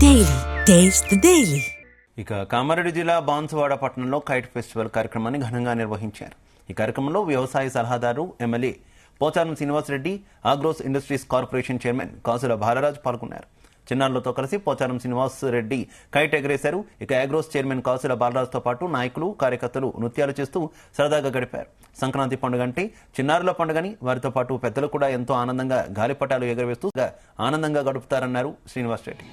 Daily. Taste the Daily. ఇక కామారెడ్డి జిల్లా బాన్సువాడ పట్టణంలో కైట్ ఫెస్టివల్ కార్యక్రమాన్ని ఘనంగా నిర్వహించారు. ఈ కార్యక్రమంలో వ్యవసాయ సలహాదారు MLA Pocharam Srinivasa Reddy, Agros industries corporation chairman కాసుల బాలరాజ్ పాల్గొన్నారు. చిన్నారులతో కలిసి పోచారం శ్రీనివాసరెడ్డి కైట్ ఎగరేశారు. ఇక ఆగ్రోస్ చైర్మన్ కాసుల బాలరాజ్తో పాటు నాయకులు, కార్యకర్తలు నృత్యాలు చేస్తూ సరదాగా గడిపారు. సంక్రాంతి పండుగ అంటే చిన్నారుల పండుగని, వారితో పాటు పెద్దలు కూడా ఎంతో ఆనందంగా గాలిపటాలు ఎగరవేస్తూ ఆనందంగా గడుపుతారన్నారు శ్రీనివాసరెడ్డి.